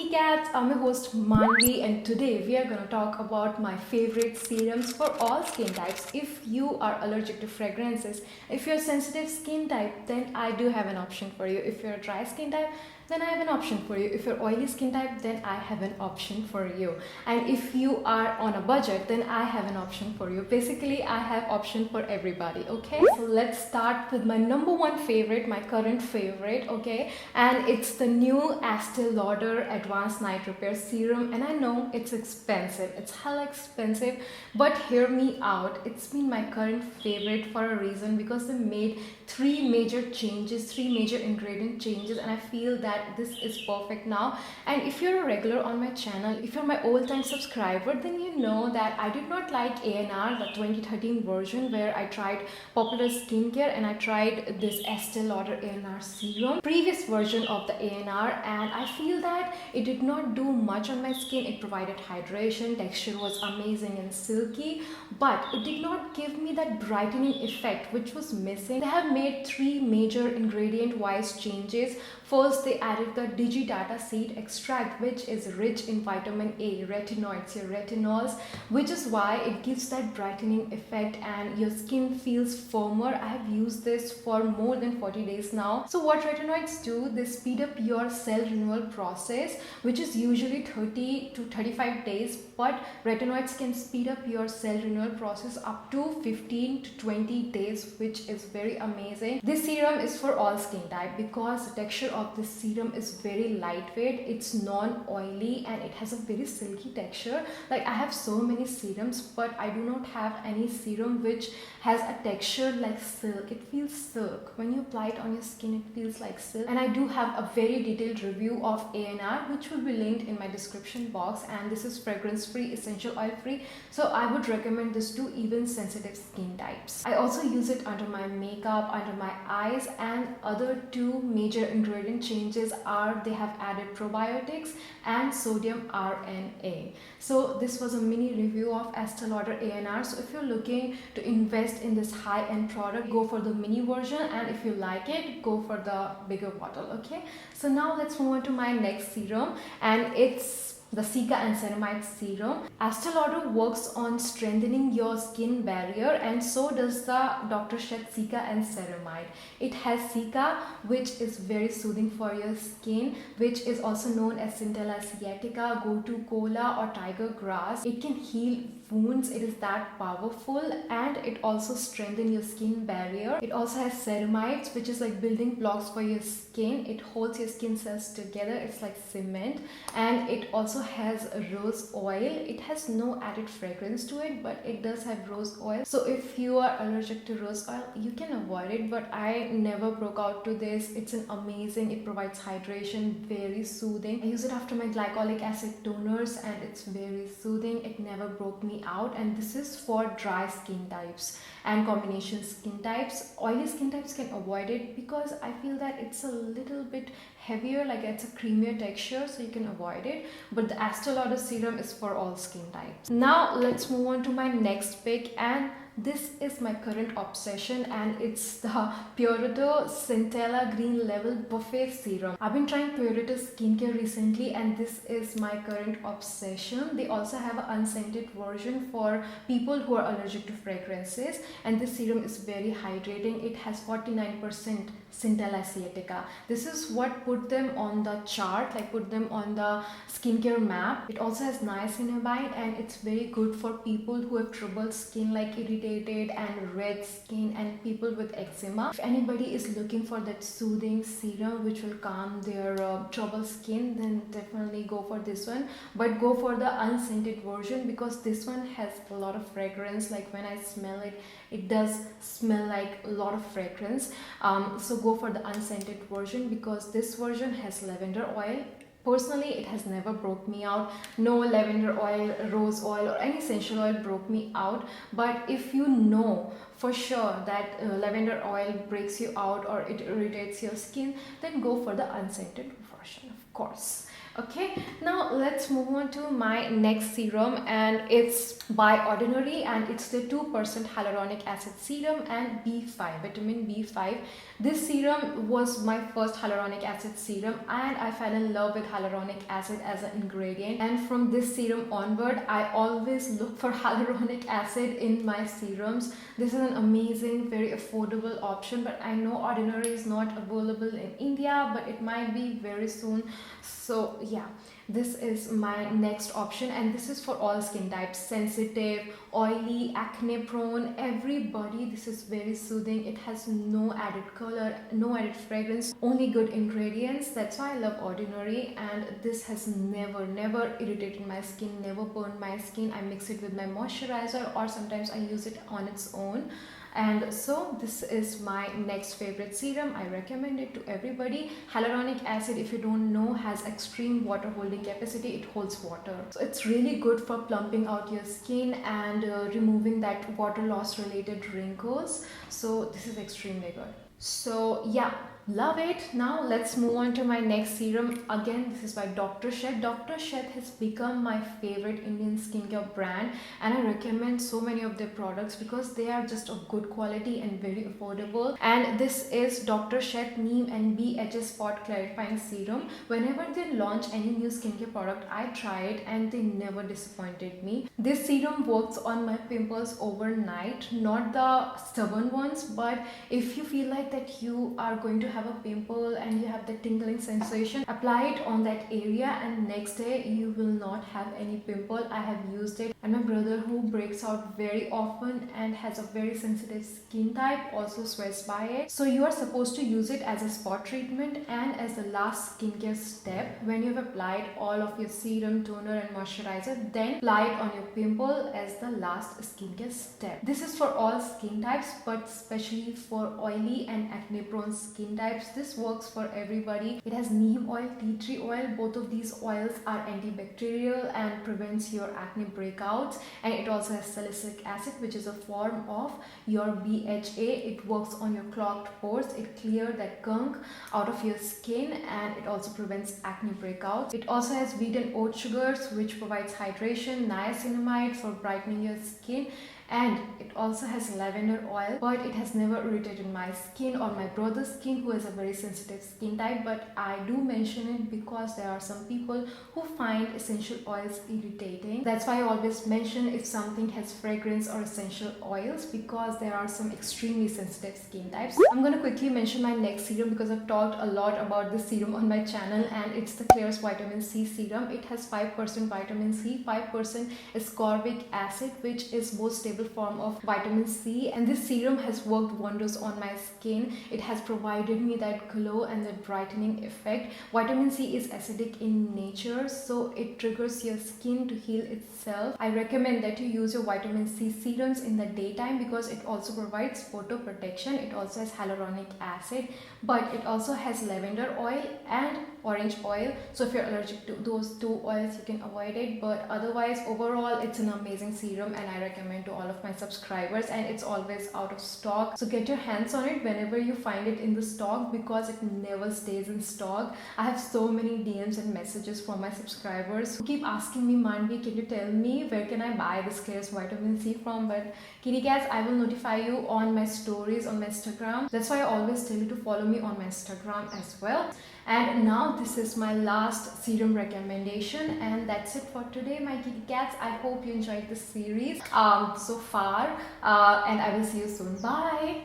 Hey cats, I'm your host Manvi and today we are going to talk about my favorite serums for all skin types. If you are allergic to fragrances, if you're sensitive skin type, then I do have an option for you. If you're a dry skin type, then I have an option for you. If you're oily skin type, then I have an option for you. And if you are on a budget, then I have an option for you. Basically, I have option for everybody, okay? So let's start with my number one favorite, my current favorite, okay? And it's the new Estee Lauder Advanced Night Repair Serum. And I know it's expensive, it's hella expensive, but hear me out. It's been my current favorite for a reason because they made three major ingredient changes, and I feel that this is perfect now. And if you're a regular on my channel, if you're my old time subscriber, then you know that I did not like ANR, the 2013 version where I tried popular skincare and I tried this Estee Lauder ANR serum, previous version of the ANR, and I feel that it did not do much on my skin. It provided hydration, texture was amazing and silky, but it did not give me that brightening effect which was missing. They have made three major ingredient wise changes. First, they added the digidata seed extract, which is rich in vitamin A, retinoids, your retinols, which is why it gives that brightening effect and your skin feels firmer. I have used this for more than 40 days now. So what retinoids do, they speed up your cell renewal process, which is usually 30 to 35 days, but retinoids can speed up your cell renewal process up to 15 to 20 days, which is very amazing. This serum is for all skin type because the texture of this serum is very lightweight, it's non-oily, and it has a very silky texture. Like, I have so many serums, but I do not have any serum which has a texture like silk. It feels silk. When you apply it on your skin, it feels like silk. And I do have a very detailed review of ANR, which will be linked in my description box, and this is fragrance free, essential oil free, so I would recommend this to even sensitive skin types. I also use it under my makeup, under my eyes, and other two major ingredient changes are they have added probiotics and sodium RNA. So this was a mini review of Estee Lauder ANR. So if you're looking to invest in this high-end product, go for the mini version, and if you like it, go for the bigger bottle. Okay, so now let's move on to my next serum, and it's the Cica and Ceramide serum. Estee Lauder works on strengthening your skin barrier, and so does the Dr. Sheth Cica and Ceramide. It has Cica, which is very soothing for your skin, which is also known as Centella sciatica, gotu kola, or tiger grass. It can heal wounds, it is that powerful, and it also strengthens your skin barrier. It also has ceramides, which is like building blocks for your skin. It holds your skin cells together, it's like cement. And it also has rose oil. It has no added fragrance to it, but it does have rose oil. So if you are allergic to rose oil, you can avoid it, but I never broke out to this. It's an amazing, it provides hydration, very soothing. I use it after my glycolic acid toners and it's very soothing. It never broke me out, and this is for dry skin types and combination skin types. Oily skin types can avoid it because I feel that it's a little bit heavier, like it's a creamier texture, so you can avoid it. But the Estee Lauder serum is for all skin types. Now let's move on to my next pick, and this is my current obsession, and it's the Purito Centella Green Level Buffet Serum. I've been trying Purito skincare recently, and this is my current obsession. They also have an unscented version for people who are allergic to fragrances, and this serum is very hydrating. It has 49% Centella sciatica. This is what put them on the chart, like put them on the skincare map. It also has niacinamide, and it's very good for people who have troubled skin, like irritated and red skin, and people with eczema. If anybody is looking for that soothing serum which will calm their troubled skin, then definitely go for this one. But go for the unscented version because this one has a lot of fragrance. Like when I smell it, it does smell like a lot of fragrance. So go for the unscented version because this version has lavender oil. Personally, it has never broke me out. No lavender oil, rose oil, or any essential oil broke me out. But if you know for sure that lavender oil breaks you out or it irritates your skin, then go for the unscented version, of course. Okay, now let's move on to my next serum, and it's by Ordinary, and it's the 2% hyaluronic acid serum and B5, vitamin B5. This serum was my first hyaluronic acid serum, and I fell in love with hyaluronic acid as an ingredient, and from this serum onward I always look for hyaluronic acid in my serums. This is an amazing, very affordable option, but I know Ordinary is not available in India, but it might be very soon. So yeah, this is my next option, and this is for all skin types: sensitive, oily, acne prone, everybody. This is very soothing. It has no added color, no added fragrance, only good ingredients. That's why I love Ordinary, and this has never irritated my skin, never burned my skin. I mix it with my moisturizer, or sometimes I use it on its own. And so this is my next favorite serum. I recommend it to everybody. Hyaluronic acid, if you don't know, has extreme water holding capacity. It holds water, so it's really good for plumping out your skin and removing that water loss related wrinkles. So this is extremely good. So yeah, love it. Now let's move on to my next serum. Again, this is by Dr. Sheth. Dr. Sheth has become my favorite Indian skincare brand, and I recommend so many of their products because they are just of good quality and very affordable. And this is Dr. Sheth Neem and BHS Spot Clarifying Serum. Whenever they launch any new skincare product, I try it and they never disappointed me. This serum works on my pimples overnight, not the stubborn ones, but if you feel like that you are going to have a pimple and you have the tingling sensation, apply it on that area and next day you will not have any pimple. I have used it, and my brother, who breaks out very often and has a very sensitive skin type, also swears by it. So you are supposed to use it as a spot treatment and as the last skincare step. When you have applied all of your serum, toner and moisturizer, then apply it on your pimple as the last skincare step. This is for all skin types, but especially for oily and acne prone skin types. This works for everybody. It has neem oil, tea tree oil. Both of these oils are antibacterial and prevents your acne breakouts, and it also has salicylic acid, which is a form of your BHA. It works on your clogged pores. It clears that gunk out of your skin, and it also prevents acne breakouts. It also has wheat and oat sugars, which provides hydration, niacinamide for brightening your skin, and it also has lavender oil, but it has never irritated my skin or my brother's skin, who has a very sensitive skin type. But I do mention it because there are some people who find essential oils irritating. That's why I always mention if something has fragrance or essential oils, because there are some extremely sensitive skin types. I'm going to quickly mention my next serum because I've talked a lot about this serum on my channel, and it's the Klairs Vitamin C Serum. It has 5% vitamin C, 5% ascorbic acid, which is most stable form of vitamin C, and this serum has worked wonders on my skin. It has provided me that glow and that brightening effect. Vitamin C is acidic in nature, so it triggers your skin to heal itself. I recommend that you use your vitamin C serums in the daytime because it also provides photo protection. It also has hyaluronic acid, but it also has lavender oil and orange oil, so if you're allergic to those two oils, you can avoid it. But otherwise, overall, it's an amazing serum, and I recommend to all of my subscribers, and it's always out of stock, so get your hands on it whenever you find it in the stock, because it never stays in stock. I have so many DMs and messages from my subscribers who keep asking me, Manvi, can you tell me where can I buy this Klairs vitamin C from? But kitty cats, I will notify you on my stories on my Instagram. That's why I always tell you to follow me on my Instagram as well. And now this is my last serum recommendation, and that's it for today, my kitty cats. I hope you enjoyed this series so far, and I will see you soon. Bye.